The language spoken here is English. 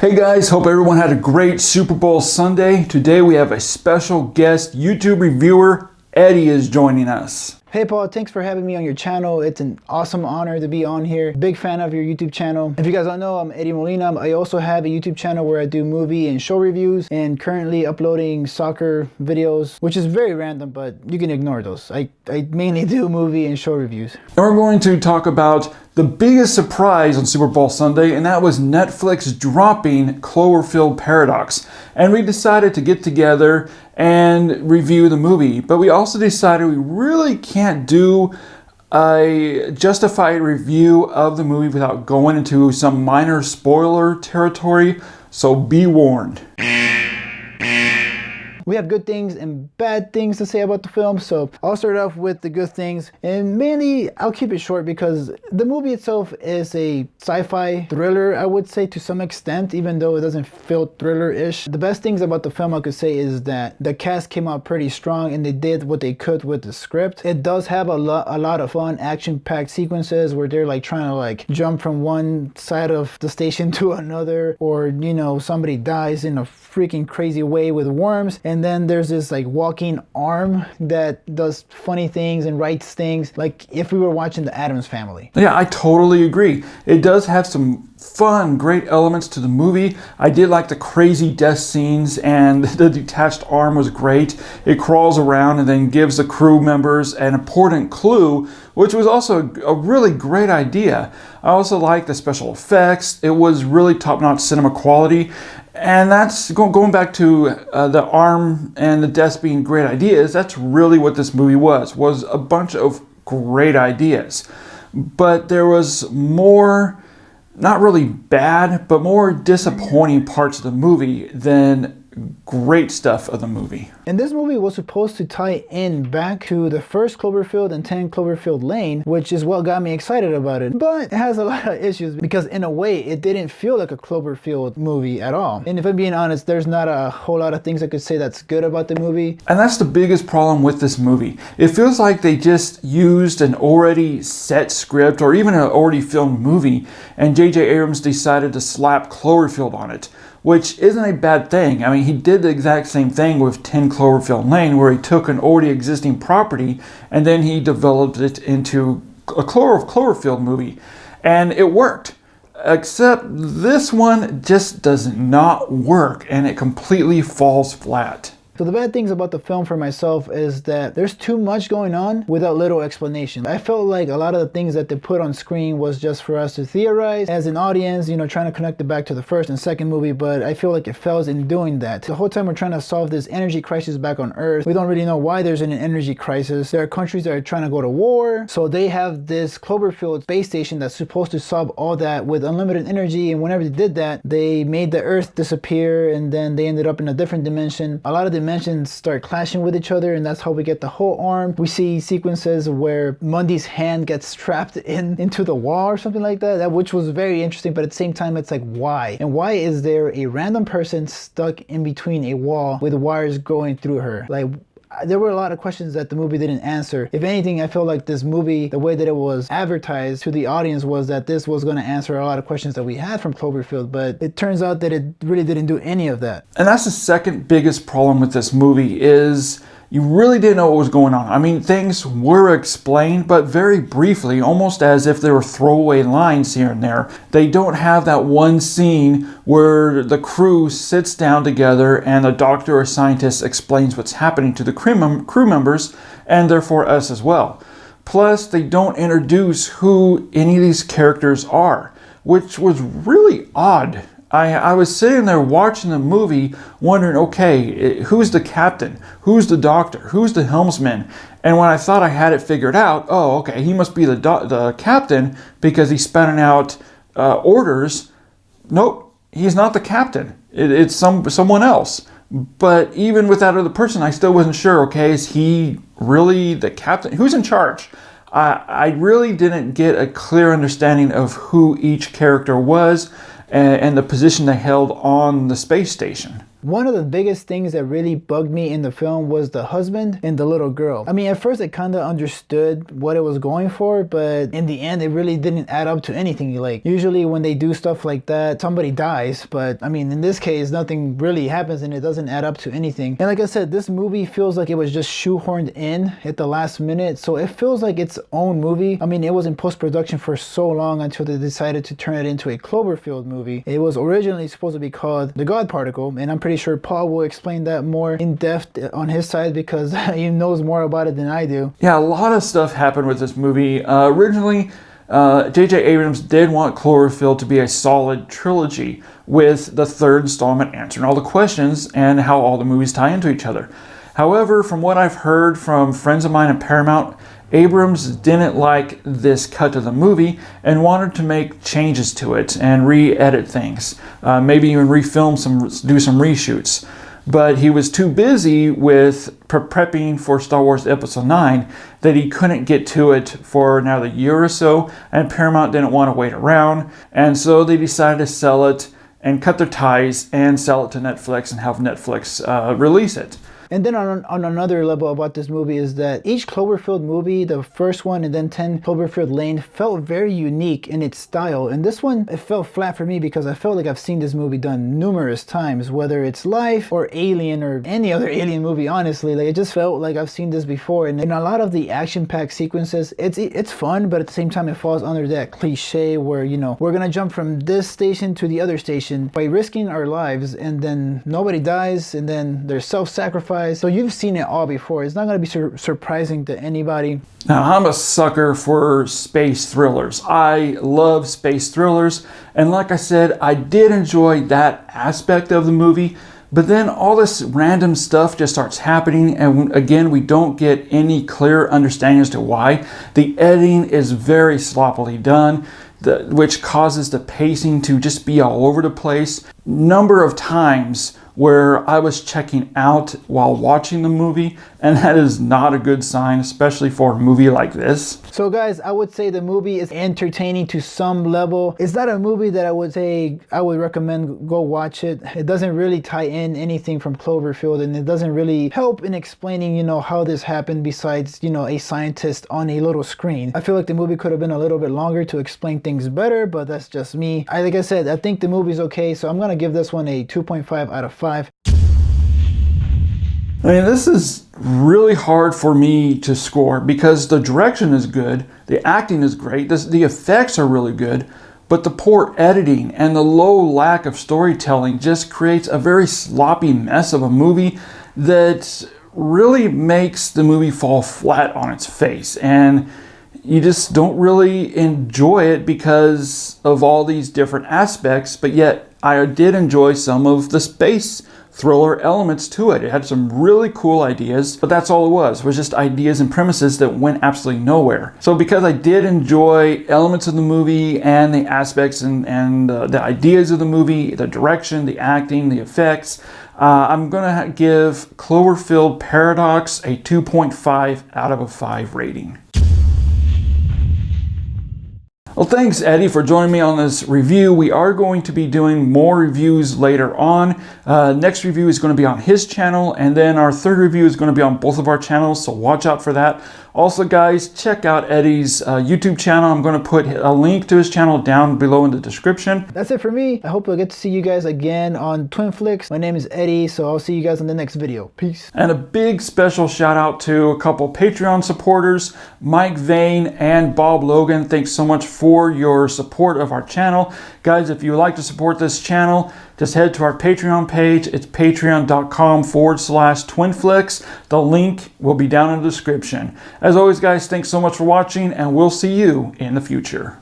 Hey guys, hope everyone had a great Super Bowl Sunday. Today we have a special guest YouTube reviewer. Eddy is joining us. Hey Paul, thanks for having me on your channel. It's an awesome honor to be on here. Big fan of your YouTube channel. If you guys don't know, I'm Eddy Molina. I also have a YouTube channel where I do movie and show reviews and currently uploading soccer videos, which is very random, but you can ignore those. I mainly do movie and show reviews. And we're going to talk about the biggest surprise on Super Bowl Sunday, and that was Netflix dropping Cloverfield Paradox. And we decided to get together and review the movie, but we also decided we really can't do a justified review of the movie without going into some minor spoiler territory, so be warned. We have good things and bad things to say about the film, so I'll start off with the good things, and mainly I'll keep it short because the movie itself is a sci-fi thriller, I would say, to some extent, even though it doesn't feel thriller-ish. The best things about the film I could say is that the cast came out pretty strong and they did what they could with the script. It does have a lot of fun action-packed sequences where they're like trying to like jump from one side of the station to another, or you know, somebody dies in a freaking crazy way with worms, and then there's this like walking arm that does funny things and writes things like if we were watching the Addams Family. Yeah, I totally agree. It does have some fun, great elements to the movie. I did like the crazy death scenes, and the detached arm was great. It crawls around and then gives the crew members an important clue, which was also a really great idea. I also liked the special effects. It was really top-notch cinema quality. And that's going back to the arm and the deaths being great ideas. That's really what this movie was a bunch of great ideas. But there was more, not really bad, but more disappointing parts of the movie than great stuff of the movie. And this movie was supposed to tie in back to the first Cloverfield and 10 Cloverfield Lane, which is what got me excited about it. But it has a lot of issues because in a way it didn't feel like a Cloverfield movie at all. And if I'm being honest, there's not a whole lot of things I could say that's good about the movie. And that's the biggest problem with this movie. It feels like they just used an already set script or even an already filmed movie, and J.J. Abrams decided to slap Cloverfield on it, which isn't a bad thing. I mean, he did the exact same thing with 10 Cloverfield Lane, where he took an already existing property and then he developed it into a Cloverfield movie. And it worked. Except this one just does not work, and it completely falls flat. So the bad things about the film for myself is that there's too much going on without little explanation. I felt like a lot of the things that they put on screen was just for us to theorize as an audience, you know, trying to connect it back to the first and second movie, but I feel like it fails in doing that. The whole time we're trying to solve this energy crisis back on Earth. We don't really know why there's an energy crisis. There are countries that are trying to go to war, so they have this Cloverfield space station that's supposed to solve all that with unlimited energy, and whenever they did that, they made the Earth disappear, and then they ended up in a different dimension. A lot of dimensions start clashing with each other, and that's how we get the whole arm. We see sequences where Mundy's hand gets trapped into the wall or something like that, which was very interesting, but at the same time it's like, why? And why is there a random person stuck in between a wall with wires going through her? Like, there were a lot of questions that the movie didn't answer. If anything, I feel like this movie, the way that it was advertised to the audience, was that this was going to answer a lot of questions that we had from Cloverfield, but it turns out that it really didn't do any of that. And that's the second biggest problem with this movie, is you really didn't know what was going on. I mean, things were explained, but very briefly, almost as if they were throwaway lines here and there. They don't have that one scene where the crew sits down together and a doctor or scientist explains what's happening to the crew members, and therefore us as well. Plus, they don't introduce who any of these characters are, which was really odd. I was sitting there watching the movie wondering, okay, who's the captain? Who's the doctor? Who's the helmsman? And when I thought I had it figured out, oh, okay, he must be the captain because he's spouting out orders. Nope, he's not the captain. It's someone else. But even with that other person, I still wasn't sure, okay, is he really the captain? Who's in charge? I really didn't get a clear understanding of who each character was and the position they held on the space station. One of the biggest things that really bugged me in the film was the husband and the little girl. I mean, at first I kind of understood what it was going for, but in the end it really didn't add up to anything. Like, usually when they do stuff like that, somebody dies, but I mean, in this case, nothing really happens and it doesn't add up to anything. And like I said, this movie feels like it was just shoehorned in at the last minute, so it feels like its own movie. I mean, it was in post-production for so long until they decided to turn it into a Cloverfield movie. It was originally supposed to be called The God Particle, and I'm pretty sure Paul will explain that more in depth on his side because he knows more about it than I do. Yeah, a lot of stuff happened with this movie. Originally, J.J. Abrams did want Cloverfield to be a solid trilogy, with the third installment answering all the questions and how all the movies tie into each other. However, from what I've heard from friends of mine at Paramount, Abrams didn't like this cut of the movie and wanted to make changes to it and re-edit things, maybe even refilm do some reshoots. But he was too busy with prepping for Star Wars Episode 9 that he couldn't get to it for another year or so, and Paramount didn't want to wait around, and so they decided to sell it and cut their ties and sell it to Netflix and have Netflix release it. And then on another level about this movie is that each Cloverfield movie, the first one and then 10 Cloverfield Lane, felt very unique in its style. And this one, it felt flat for me because I felt like I've seen this movie done numerous times, whether it's Life or Alien or any other Alien movie, honestly. Like, it just felt like I've seen this before. And in a lot of the action-packed sequences, it's fun, but at the same time it falls under that cliche where, you know, we're gonna jump from this station to the other station by risking our lives, and then nobody dies, and then there's self-sacrifice. So you've seen it all before. It's not going to be surprising to anybody. Now, I'm a sucker for space thrillers. I love space thrillers. And like I said, I did enjoy that aspect of the movie. But then all this random stuff just starts happening. And again, we don't get any clear understanding as to why. The editing is very sloppily done, which causes the pacing to just be all over the place. Number of times where I was checking out while watching the movie, and that is not a good sign, especially for a movie like this. So guys, I would say the movie is entertaining to some level. It's not a movie that I would say I would recommend go watch it. It doesn't really tie in anything from Cloverfield, and it doesn't really help in explaining, you know, how this happened besides, you know, a scientist on a little screen. I feel like the movie could have been a little bit longer to explain things better, but that's just me. Like I said, I think the movie's okay, so I'm gonna give this one a 2.5 out of 5. I mean, this is really hard for me to score because the direction is good, the acting is great, the effects are really good, but the poor editing and the low lack of storytelling just creates a very sloppy mess of a movie that really makes the movie fall flat on its face. And you just don't really enjoy it because of all these different aspects, but yet I did enjoy some of the space thriller elements to it. It had some really cool ideas, but that's all it was just ideas and premises that went absolutely nowhere. So because I did enjoy elements of the movie and the aspects and the ideas of the movie, the direction, the acting, the effects, I'm gonna give Cloverfield Paradox a 2.5 out of a 5 rating. Well, thanks, Eddie, for joining me on this review. We are going to be doing more reviews later on. Next review is going to be on his channel, and then our third review is going to be on both of our channels, so watch out for that. Also, guys, check out Eddie's YouTube channel. I'm going to put a link to his channel down below in the description. That's it for me. I hope I get to see you guys again on Twin Flicks. My name is Eddie, so I'll see you guys in the next video. Peace. And a big special shout out to a couple Patreon supporters, Mike Vane and Bob Logan. Thanks so much for your support of our channel. Guys, if you would like to support this channel, just head to our Patreon page. It's patreon.com/twinflix. The link will be down in the description. As always, guys, thanks so much for watching, and we'll see you in the future.